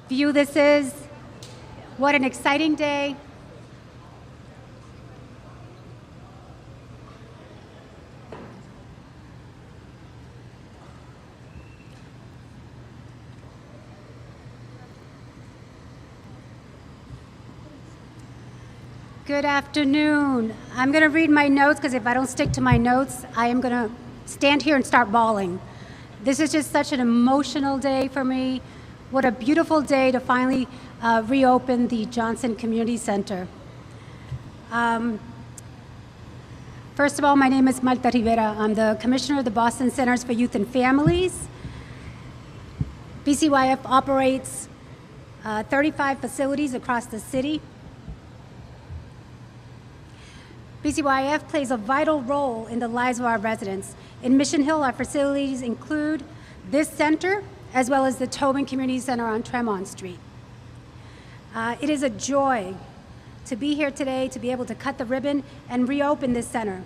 View this is. What an exciting day. Good afternoon. I'm going to read my notes because if I don't stick to my notes, I am going to stand here and start bawling. This is just such an emotional day for me. What a beautiful day to finally reopen the Johnson Community Center. First of all, my name is Marta Rivera. I'm the Commissioner of the Boston Centers for Youth and Families. BCYF operates 35 facilities across the city. BCYF plays a vital role in the lives of our residents. In Mission Hill, our facilities include this center, as well as the Tobin Community Center on Tremont Street. It is a joy to be here today, to be able to cut the ribbon and reopen this center.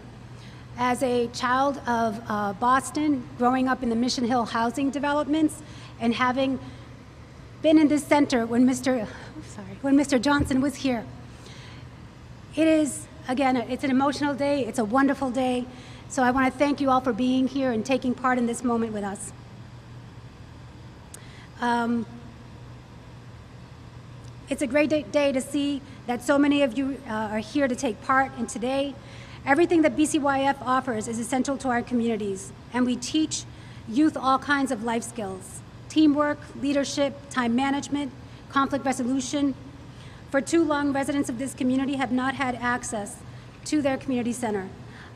As a child of Boston, growing up in the Mission Hill housing developments, and having been in this center when Mr. Johnson was here, it is, again, it's an emotional day, it's a wonderful day. So I want to thank you all for being here and taking part in this moment with us. It's a great day to see that so many of you are here to take part in today. Everything that BCYF offers is essential to our communities, and we teach youth all kinds of life skills: teamwork, leadership, time management, conflict resolution. For too long, residents of this community have not had access to their community center.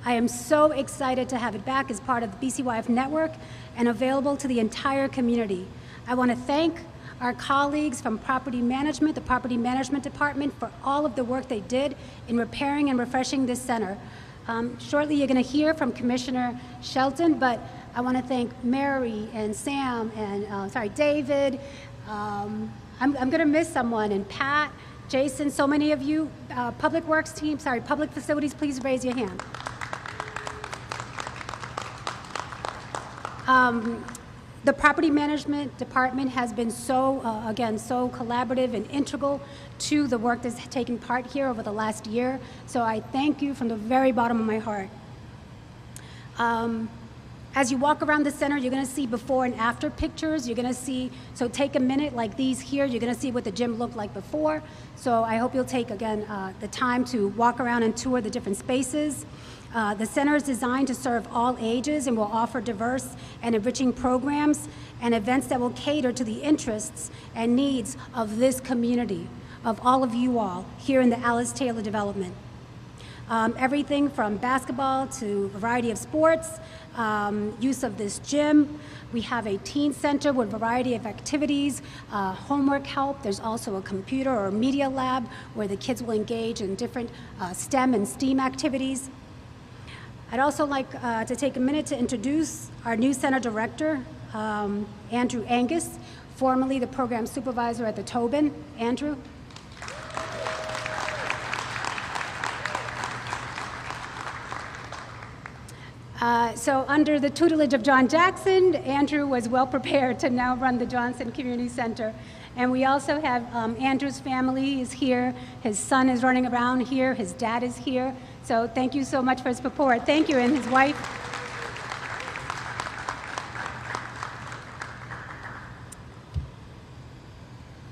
I am so excited to have it back as part of the BCYF network and available to the entire community. I want to thank our colleagues from Property Management, the Property Management Department, for all of the work they did in repairing and refreshing this center. Shortly, you're going to hear from Commissioner Shelton, but I want to thank Mary and Sam and, David. I'm going to miss someone, and Pat, Jason, so many of you, Public Works team, Public Facilities, please raise your hand. The Property Management Department has been so collaborative and integral to the work that's taken part here over the last year. So I thank you from the very bottom of my heart. As you walk around the center, you're going to see before and after pictures. You're going to see, so take a minute like these here. You're going to see what the gym looked like before. So I hope you'll take, again, the time to walk around and tour the different spaces. The center is designed to serve all ages and will offer diverse and enriching programs and events that will cater to the interests and needs of this community, of all of you all here in the Alice Taylor development. Everything from basketball to a variety of sports, use of this gym. We have a teen center with a variety of activities, homework help. There's also a computer or media lab where the kids will engage in different STEM and STEAM activities. I'd also like to take a minute to introduce our new center director, Andrew Angus, formerly the program supervisor at the Tobin. Andrew. So under the tutelage of John Jackson, Andrew was well prepared to now run the Johnson Community Center. And we also have Andrew's family is here. His son is running around here. His dad is here. So thank you so much for his support. Thank you, and his wife.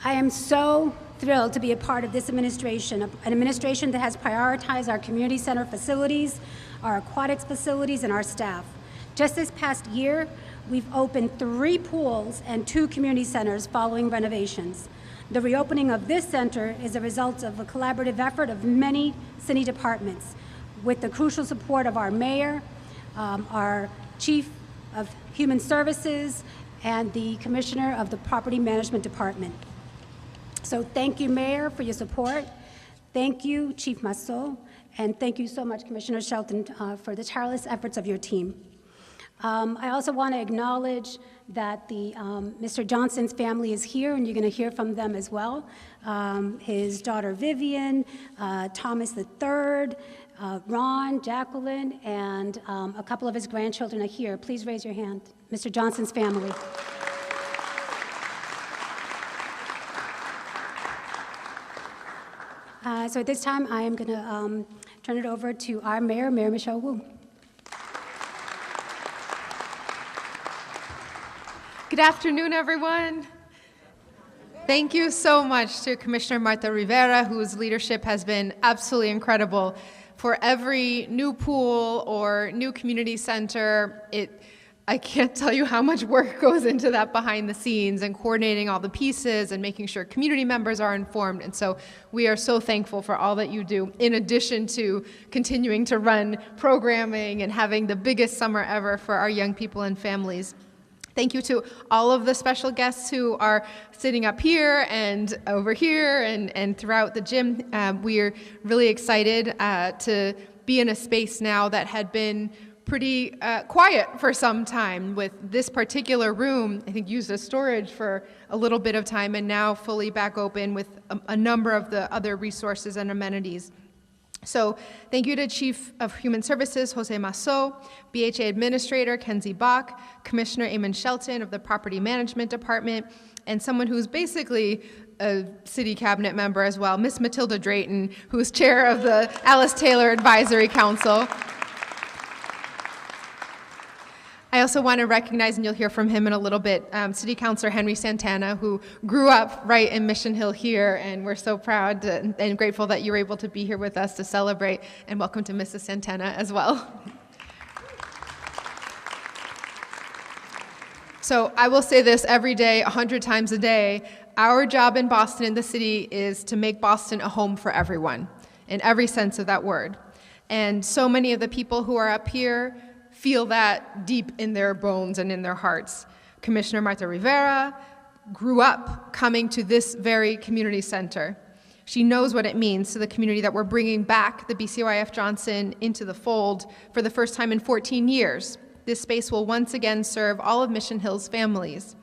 I am so thrilled to be a part of this administration, an administration that has prioritized our community center facilities, our aquatics facilities, and our staff. Just this past year, we've opened 3 pools and 2 community centers following renovations. The reopening of this center is a result of a collaborative effort of many city departments, with the crucial support of our mayor, our chief of human services, and the commissioner of the Property Management Department. So thank you, Mayor, for your support. Thank you, Chief Massot, and thank you so much, Commissioner Shelton, for the tireless efforts of your team. I also want to acknowledge that Mr. Johnson's family is here, and you're going to hear from them as well. His daughter Vivian, Thomas III, Ron, Jacqueline, and a couple of his grandchildren are here. Please raise your hand. Mr. Johnson's family. So at this time, I am going to turn it over to our mayor, Mayor Michelle Wu. Good afternoon, everyone. Thank you so much to Commissioner Martha Rivera, whose leadership has been absolutely incredible. For every new pool or new community center, I can't tell you how much work goes into that behind the scenes and coordinating all the pieces and making sure community members are informed. And so we are so thankful for all that you do, in addition to continuing to run programming and having the biggest summer ever for our young people and families. Thank you to all of the special guests who are sitting up here and over here and throughout the gym. We are really excited to be in a space now that had been pretty quiet for some time, with this particular room, I think, used as storage for a little bit of time and now fully back open with a number of the other resources and amenities. So thank you to Chief of Human Services, Jose Masso, BHA Administrator, Kenzie Bach, Commissioner Eamon Shelton of the Property Management Department, and someone who's basically a city cabinet member as well, Miss Matilda Drayton, who's chair of the Alice Taylor Advisory Council. I also want to recognize, and you'll hear from him in a little bit, City Councilor Henry Santana, who grew up right in Mission Hill here, and we're so proud and grateful that you were able to be here with us to celebrate, and welcome to Mrs. Santana as well. So I will say this every day, 100 times a day, our job in Boston, in the city, is to make Boston a home for everyone, in every sense of that word. And so many of the people who are up here feel that deep in their bones and in their hearts. Commissioner Martha Rivera grew up coming to this very community center. She knows what it means to the community that we're bringing back the BCYF Johnson into the fold for the first time in 14 years. This space will once again serve all of Mission Hill's families.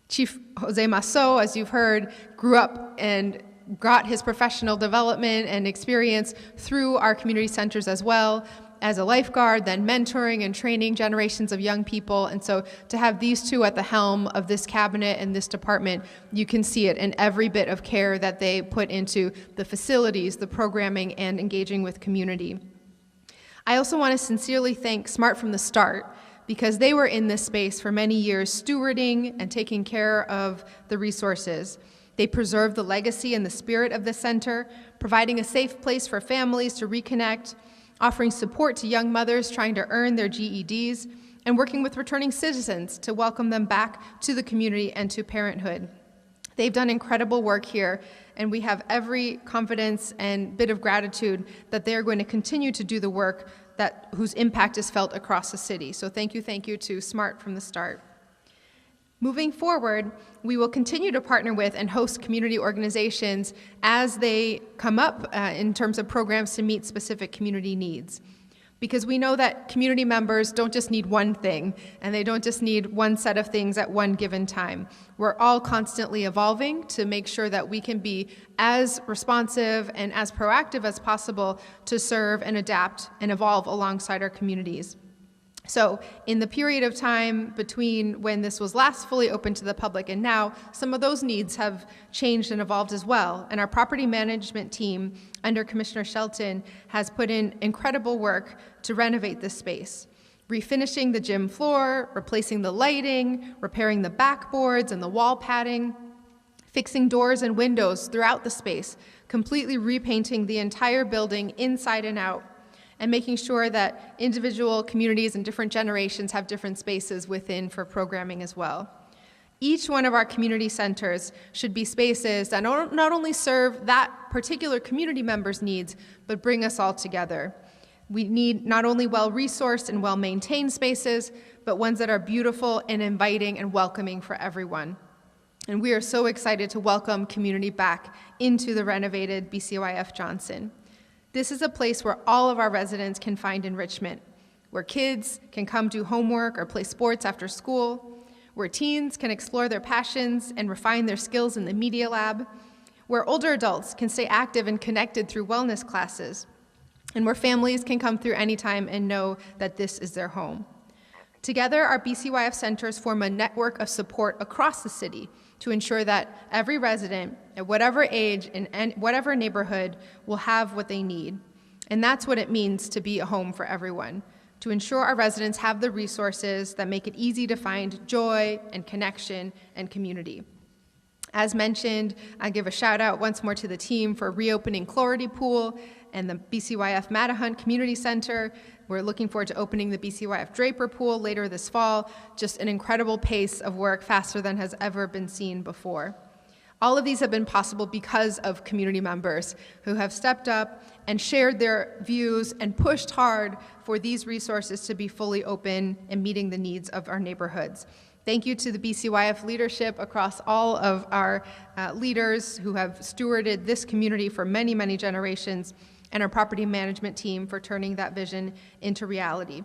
Chief Jose Masso, as you've heard, grew up and got his professional development and experience through our community centers as well, as a lifeguard, then mentoring and training generations of young people. And so to have these two at the helm of this cabinet and this department, you can see it in every bit of care that they put into the facilities, the programming, and engaging with community. I also want to sincerely thank Smart from the Start, because they were in this space for many years, stewarding and taking care of the resources. They preserved the legacy and the spirit of the center, providing a safe place for families to reconnect, offering support to young mothers trying to earn their GEDs, and working with returning citizens to welcome them back to the community and to parenthood. They've done incredible work here, and we have every confidence and bit of gratitude that they are going to continue to do the work whose impact is felt across the city. So thank you to Smart from the Start. Moving forward, we will continue to partner with and host community organizations as they come up in terms of programs to meet specific community needs. Because we know that community members don't just need one thing, and they don't just need one set of things at one given time. We're all constantly evolving to make sure that we can be as responsive and as proactive as possible to serve and adapt and evolve alongside our communities. So in the period of time between when this was last fully open to the public and now, some of those needs have changed and evolved as well. And our property management team under Commissioner Shelton has put in incredible work to renovate this space, refinishing the gym floor, replacing the lighting, repairing the backboards and the wall padding, fixing doors and windows throughout the space, completely repainting the entire building inside and out, and making sure that individual communities and different generations have different spaces within for programming as well. Each one of our community centers should be spaces that not only serve that particular community member's needs, but bring us all together. We need not only well-resourced and well-maintained spaces, but ones that are beautiful and inviting and welcoming for everyone. And we are so excited to welcome community back into the renovated BCYF Johnson. This is a place where all of our residents can find enrichment, where kids can come do homework or play sports after school, where teens can explore their passions and refine their skills in the media lab, where older adults can stay active and connected through wellness classes, and where families can come through anytime and know that this is their home. Together, our BCYF centers form a network of support across the city to ensure that every resident, at whatever age and whatever neighborhood, will have what they need. And that's what it means to be a home for everyone, to ensure our residents have the resources that make it easy to find joy and connection and community. As mentioned, I give a shout out once more to the team for reopening Clarity Pool and the BCYF Mattahunt Community Center. We're looking forward to opening the BCYF Draper Pool later this fall. Just an incredible pace of work, faster than has ever been seen before. All of these have been possible because of community members who have stepped up and shared their views and pushed hard for these resources to be fully open and meeting the needs of our neighborhoods. Thank you to the BCYF leadership across all of our leaders who have stewarded this community for many, many generations, and our property management team for turning that vision into reality.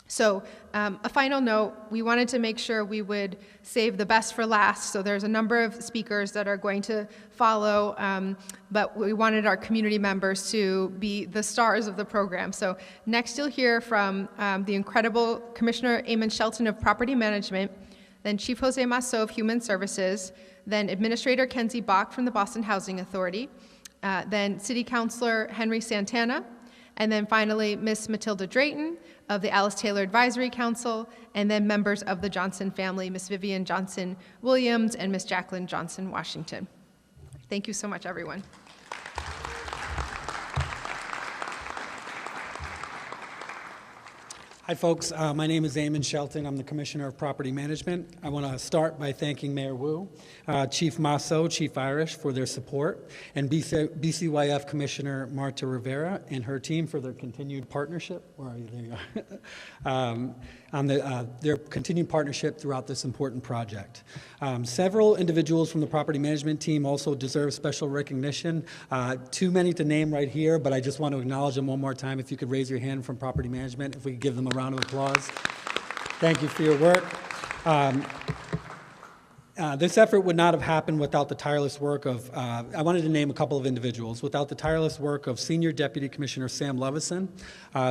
So a final note, we wanted to make sure we would save the best for last. So there's a number of speakers that are going to follow, but we wanted our community members to be the stars of the program. So next you'll hear from the incredible Commissioner Eamon Shelton of Property Management, then Chief Jose Masso of Human Services, then Administrator Kenzie Bach from the Boston Housing Authority, then City Councilor Henry Santana, and then finally Ms. Matilda Drayton of the Alice Taylor Advisory Council, and then members of the Johnson family, Ms. Vivian Johnson Williams and Ms. Jacqueline Johnson Washington. Thank you so much, everyone. Hi, folks. My name is Eamon Shelton. I'm the Commissioner of Property Management. I want to start by thanking Mayor Wu, Chief Masso, Chief Irish for their support, and BCYF Commissioner Marta Rivera and her team for their continued partnership. Where are you? There you are. On their continued partnership throughout this important project. Several individuals from the property management team also deserve special recognition. Too many to name right here, but I just want to acknowledge them one more time. If you could raise your hand from property management, if we could give them a round of applause. Thank you for your work. This effort would not have happened without the tireless work of, I wanted to name a couple of individuals, without the tireless work of Senior Deputy Commissioner Sam Levison.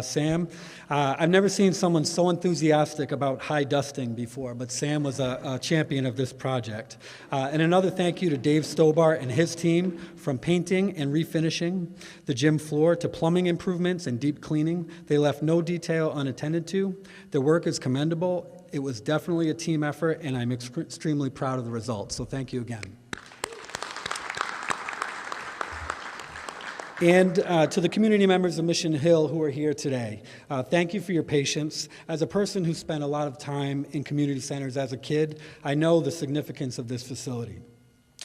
Sam, I've never seen someone so enthusiastic about high dusting before, but Sam was a champion of this project. And another thank you to Dave Stobart and his team, from painting and refinishing the gym floor to plumbing improvements and deep cleaning. They left no detail unattended to. Their work is commendable. It was definitely a team effort, and I'm extremely proud of the results, so thank you again. And to the community members of Mission Hill who are here today, thank you for your patience. As a person who spent a lot of time in community centers as a kid, I know the significance of this facility.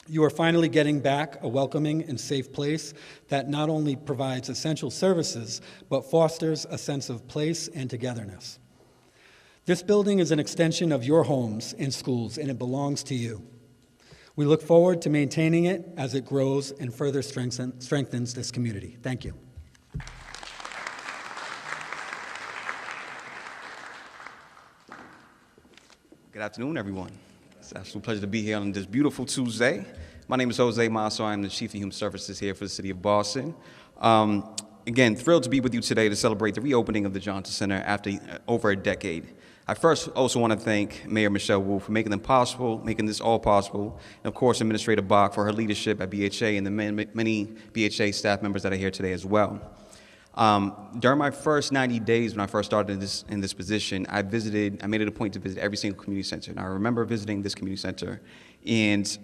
You are finally getting back a welcoming and safe place that not only provides essential services, but fosters a sense of place and togetherness. This building is an extension of your homes and schools, and it belongs to you. We look forward to maintaining it as it grows and further strengthens this community. Thank you. Good afternoon, everyone. It's an absolute pleasure to be here on this beautiful Tuesday. My name is Jose Masso. I'm the Chief of Human Services here for the City of Boston. Again, thrilled to be with you today to celebrate the reopening of the Johnson Center after over a decade. I first also want to thank Mayor Michelle Wu for making this all possible, and of course Administrator Bach for her leadership at BHA and the many BHA staff members that are here today as well. During my first 90 days when I first started in this position, I made it a point to visit every single community center, and I remember visiting this community center, and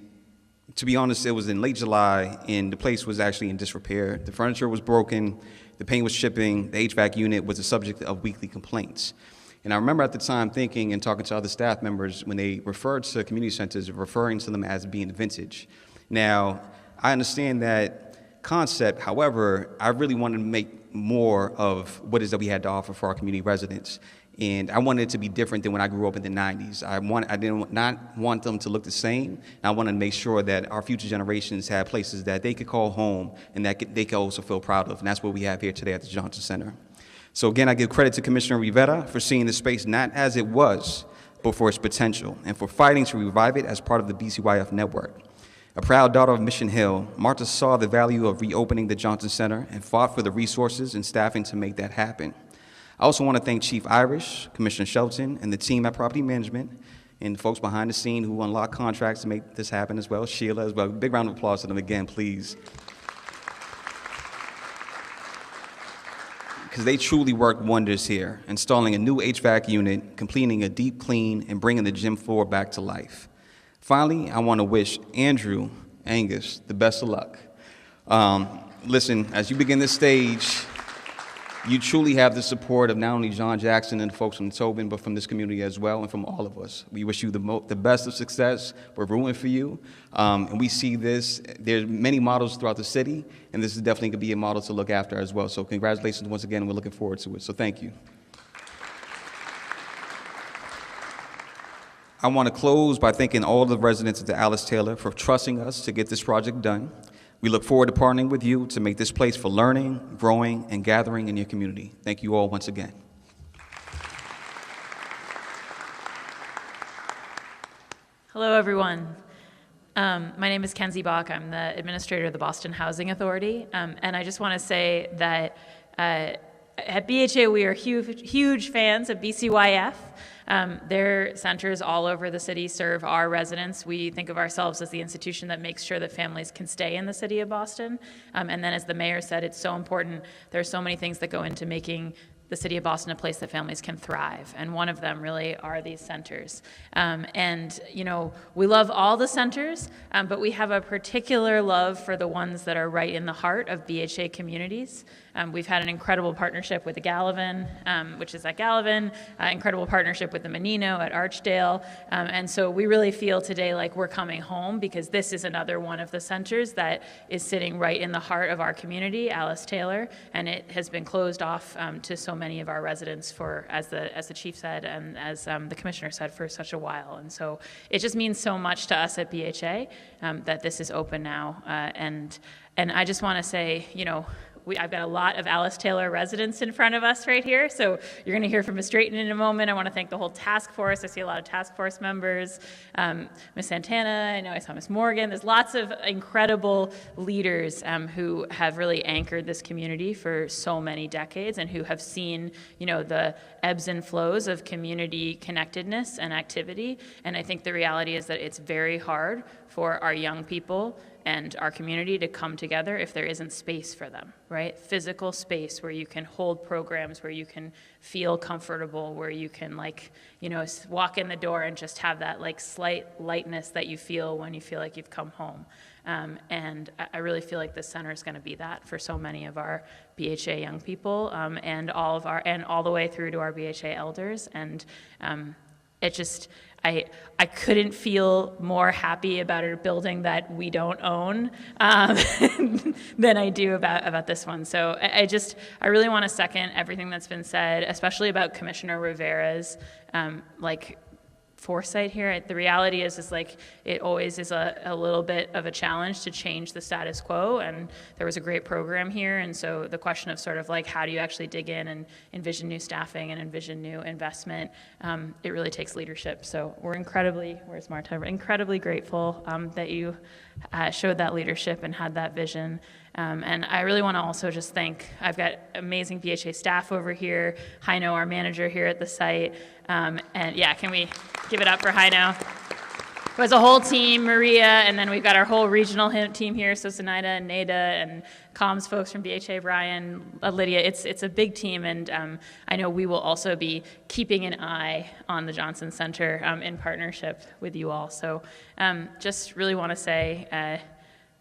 to be honest, it was in late July, and the place was actually in disrepair. The furniture was broken, the paint was chipping, the HVAC unit was the subject of weekly complaints. And I remember at the time thinking and talking to other staff members when they referred to community centers, referring to them as being vintage. Now, I understand that concept. However, I really wanted to make more of what it is that we had to offer for our community residents. And I wanted it to be different than when I grew up in the 90s. I did not want them to look the same. I wanted to make sure that our future generations had places that they could call home and that they could also feel proud of. And that's what we have here today at the Johnson Center. So again, I give credit to Commissioner Rivera for seeing the space not as it was, but for its potential, and for fighting to revive it as part of the BCYF network. A proud daughter of Mission Hill, Marta saw the value of reopening the Johnson Center and fought for the resources and staffing to make that happen. I also want to thank Chief Irish, Commissioner Shelton, and the team at Property Management, and folks behind the scene who unlock contracts to make this happen as well. Sheila as well. Big round of applause to them again, please. Because they truly worked wonders here, installing a new HVAC unit, completing a deep clean, and bringing the gym floor back to life. Finally, I want to wish Andrew Angus the best of luck. Listen, as you begin this stage, you truly have the support of not only John Jackson and the folks from Tobin, but from this community as well, and from all of us. We wish you the best of success. We're rooting for you. And we see this. There's many models throughout the city, and this is definitely going to be a model to look after as well. So congratulations once again. We're looking forward to it. So thank you. I want to close by thanking all the residents of the Alice Taylor for trusting us to get this project done. We look forward to partnering with you to make this place for learning, growing, and gathering in your community. Thank you all once again. Hello, everyone. My name is Kenzie Bach. I'm the administrator of the Boston Housing Authority. And I just want to say that at BHA, we are huge fans of BCYF. Their centers all over the city serve our residents. We think of ourselves as the institution that makes sure that families can stay in the city of Boston. And then as the mayor said, it's so important. There are so many things that go into making the city of Boston a place that families can thrive. And one of them really are these centers. And, you know, we love all the centers, but we have a particular love for the ones that are right in the heart of BHA communities. We've had an incredible partnership with the Gallivan, which is at Gallivan, incredible partnership with the Menino at Archdale. And so we really feel today like we're coming home because this is another one of the centers that is sitting right in the heart of our community, Alice Taylor, and it has been closed off to so many of our residents for, as the chief said, and as the commissioner said, for such a while. And so it just means so much to us at BHA that this is open now. And I just want to say, you know, I've got a lot of Alice Taylor residents in front of us right here, so you're going to hear from Ms. Drayton in a moment. I want to thank the whole task force. I see a lot of task force members. Ms. Santana, I know I saw Ms. Morgan. There's lots of incredible leaders who have really anchored this community for so many decades and who have seen, you know, the ebbs and flows of community connectedness and activity. And I think the reality is that it's very hard for our young people and our community to come together if there isn't space for them, right? Physical space where you can hold programs, where you can feel comfortable, where you can, like, you know, walk in the door and just have that like slight lightness that you feel when you feel like you've come home. And I really feel like this center is going to be that for so many of our BHA young people, and all the way through to our BHA elders. And it just, I couldn't feel more happy about a building that we don't own than I do about this one. So I really want to second everything that's been said, especially about Commissioner Rivera's foresight here. The reality is like it always is a little bit of a challenge to change the status quo, and there was a great program here, and so the question of sort of like how do you actually dig in and envision new staffing and envision new investment, it really takes leadership. So we're incredibly grateful that you showed that leadership and had that vision. And I really want to also just thank, I've got amazing BHA staff over here, Heino, our manager here at the site, and yeah, can we give it up for Heino? It was a whole team, Maria, and then we've got our whole regional team here, so Zenaida and Nada and comms folks from BHA, Brian, Lydia. It's a big team, and I know we will also be keeping an eye on the Johnson Center in partnership with you all. So just really want to say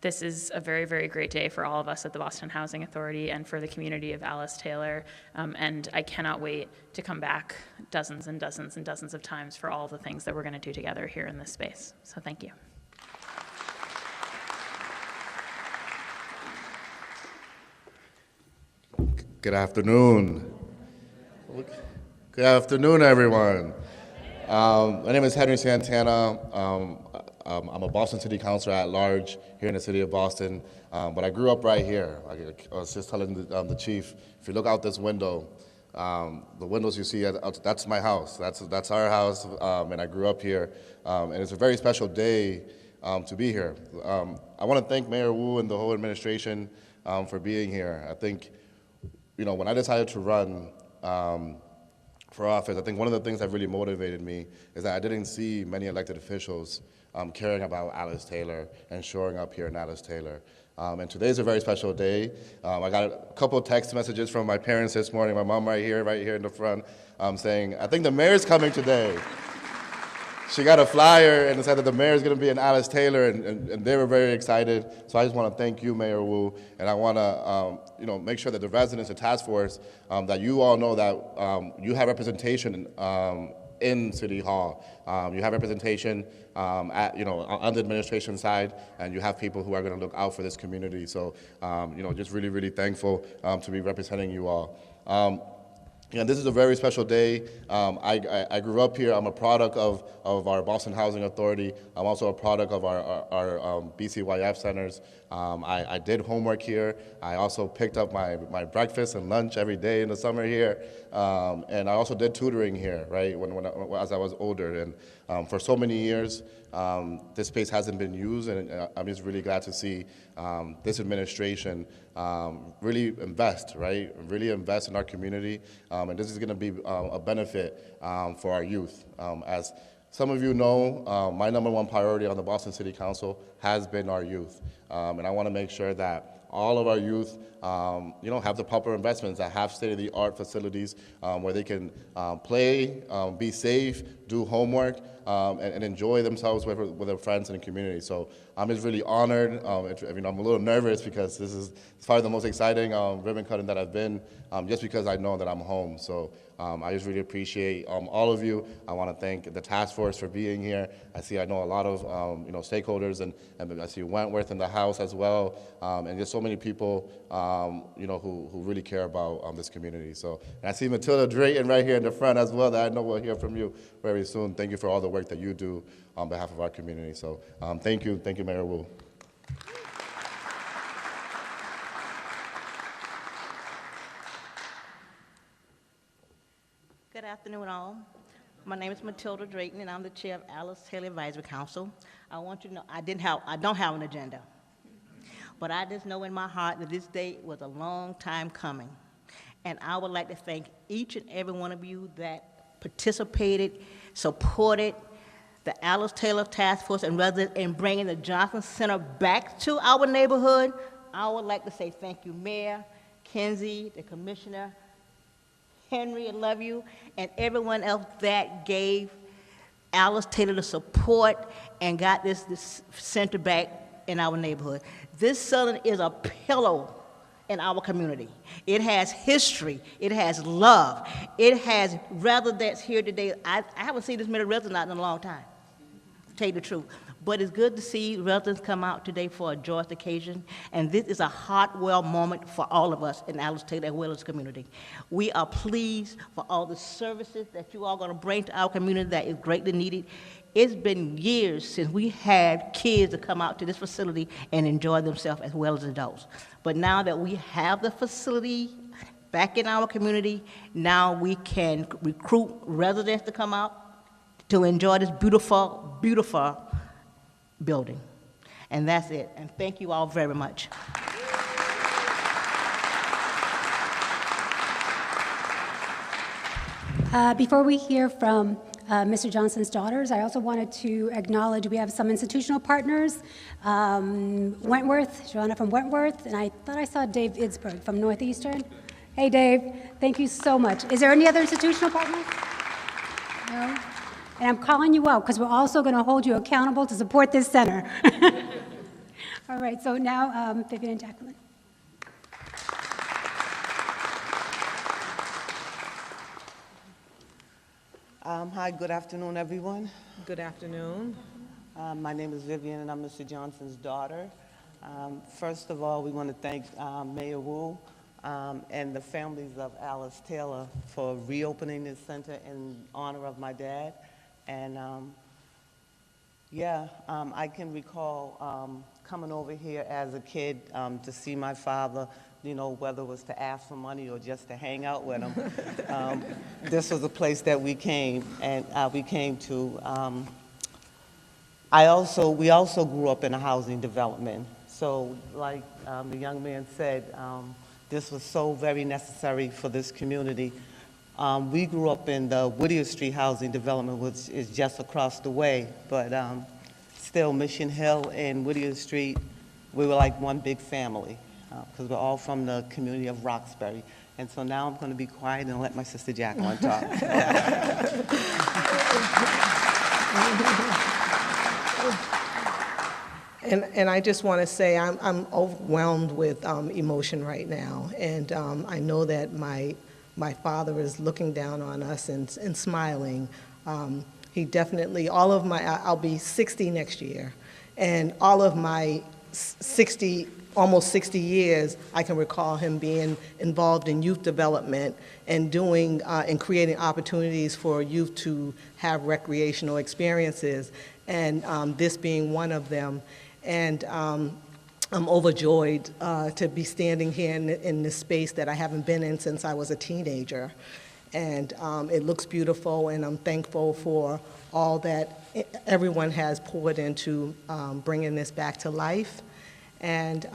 this is a very, very great day for all of us at the Boston Housing Authority and for the community of Alice Taylor. And I cannot wait to come back dozens and dozens and dozens of times for all the things that we're going to do together here in this space. So thank you. Good afternoon. Good afternoon, everyone. My name is Henry Santana. I'm a Boston City Councilor at large here in the city of Boston, but I grew up right here. I was just telling the chief, if you look out this window, the windows you see, that's my house. That's our house, and I grew up here. And it's a very special day to be here. I want to thank Mayor Wu and the whole administration for being here. I think, you know, when I decided to run, for office, I think one of the things that really motivated me is that I didn't see many elected officials caring about Alice Taylor and showing up here in Alice Taylor. And today's a very special day. I got a couple of text messages from my parents this morning, my mom right here in the front, saying, I think the mayor's coming today. She got a flyer and said that the mayor is going to be in Alice Taylor, and they were very excited. So I just want to thank you, Mayor Wu, and I want to make sure that the residents and task force, that you all know that you have representation in City Hall. You have representation on the administration side, and you have people who are going to look out for this community. So just really, really thankful to be representing you all. And this is a very special day. I grew up here. I'm a product of our Boston Housing Authority. I'm also a product of our BCYF centers. I did homework here. I also picked up my breakfast and lunch every day in the summer here. And I also did tutoring here, right, as I was older. And for so many years, this space hasn't been used, and I'm just really glad to see this administration really invest, right? Really invest in our community, and this is going to be a benefit for our youth. As some of you know, my #1 priority on the Boston City Council has been our youth, and I want to make sure that all of our youth, have the proper investments, that have state-of-the-art facilities where they can play, be safe, do homework, and enjoy themselves with their friends and the community. So I'm just really honored. I'm a little nervous because this is probably the most exciting ribbon cutting that I've been, just because I know that I'm home. So I just really appreciate all of you. I want to thank the task force for being here. I know a lot of stakeholders, and I see Wentworth in the house as well, and just so many people who really care about this community. So, and I see Matilda Drayton right here in the front as well, that I know we'll hear from you very soon. Thank you for all the work that you do on behalf of our community. So thank you, Mayor Wu. Good afternoon, all. My name is Matilda Drayton, and I'm the chair of Alice Taylor Advisory Council. I want you to know I don't have an agenda, but I just know in my heart that this day was a long time coming, and I would like to thank each and every one of you that participated, supported the Alice Taylor Task Force, and rather in bringing the Johnson Center back to our neighborhood. I would like to say thank you, Mayor, Kenzie, the Commissioner, Henry, I love you, and everyone else that gave Alice Taylor the support and got this center back in our neighborhood. This center is a pillar in our community. It has history. It has love. It has residents that's here today. I haven't seen this many residents in a long time, to tell you the truth. But it's good to see residents come out today for a joyous occasion, and this is a heartwell moment for all of us in Alice Taylor as well as the community. We are pleased for all the services that you are going to bring to our community that is greatly needed. It's been years since we had kids to come out to this facility and enjoy themselves as well as adults. But now that we have the facility back in our community, now we can recruit residents to come out to enjoy this beautiful, beautiful building. And that's it. And thank you all very much. Before we hear from Mr. Johnson's daughters, I also wanted to acknowledge we have some institutional partners. Wentworth, Joanna from Wentworth, and I thought I saw Dave Idsberg from Northeastern. Hey, Dave, thank you so much. Is there any other institutional partners? No? And I'm calling you out because we're also going to hold you accountable to support this center. All right, so now Vivian and Jacqueline. Hi, good afternoon, everyone. Good afternoon. My name is Vivian, and I'm Mr. Johnson's daughter. First of all, we want to thank Mayor Wu and the families of Alice Taylor for reopening this center in honor of my dad. And I can recall coming over here as a kid to see my father, whether it was to ask for money or just to hang out with him. This was a place that we came to. We also grew up in a housing development. So like the young man said, this was so very necessary for this community. We grew up in the Whittier Street housing development, which is just across the way, but still Mission Hill and Whittier Street, we were like one big family because we're all from the community of Roxbury. And so now I'm going to be quiet and let my sister Jacqueline talk. And I just want to say I'm overwhelmed with emotion right now, and I know that my father is looking down on us and smiling. He definitely, I'll be 60 next year, and all of my almost 60 years, I can recall him being involved in youth development and doing and creating opportunities for youth to have recreational experiences, and this being one of them. And I'm overjoyed to be standing here in this space that I haven't been in since I was a teenager. And it looks beautiful, and I'm thankful for all that everyone has poured into bringing this back to life. And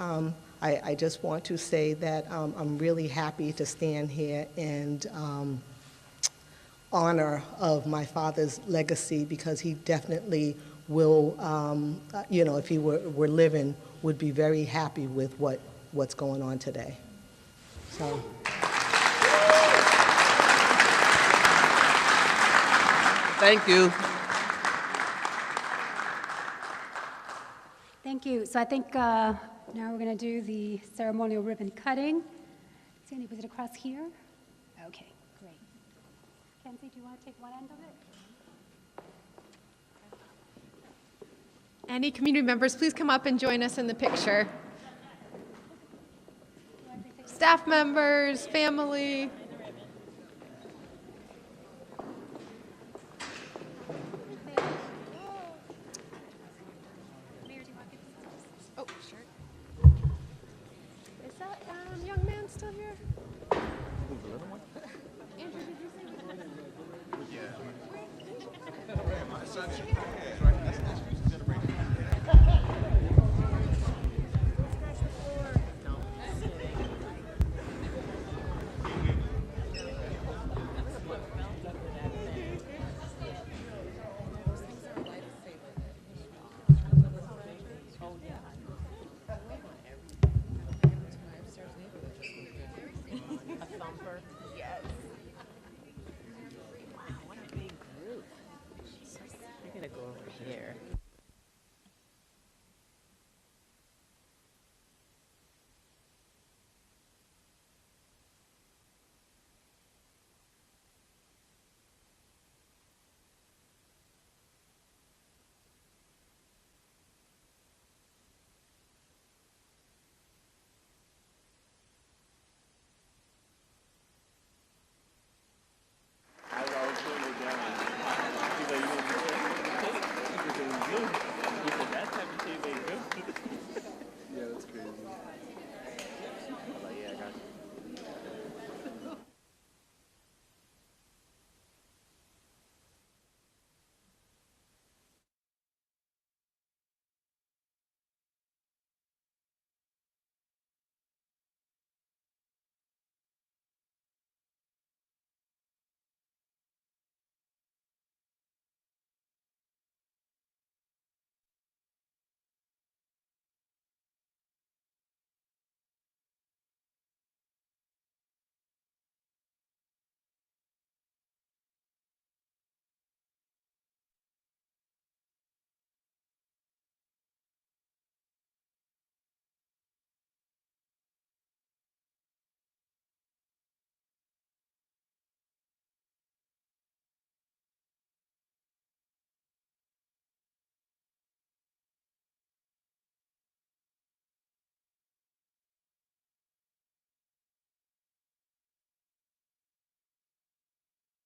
I just want to say that I'm really happy to stand here and honor of my father's legacy, because he definitely will, if he were living, would be very happy with what's going on today. So. Thank you. Thank you. So I think now we're going to do the ceremonial ribbon cutting. Sandy, was it across here? Okay, great. Kenzie, do you want to take one end of it? Any community members, please come up and join us in the picture. Staff members, family. Oh, sure. Is that young man still here? Andrew, did you say? Yeah.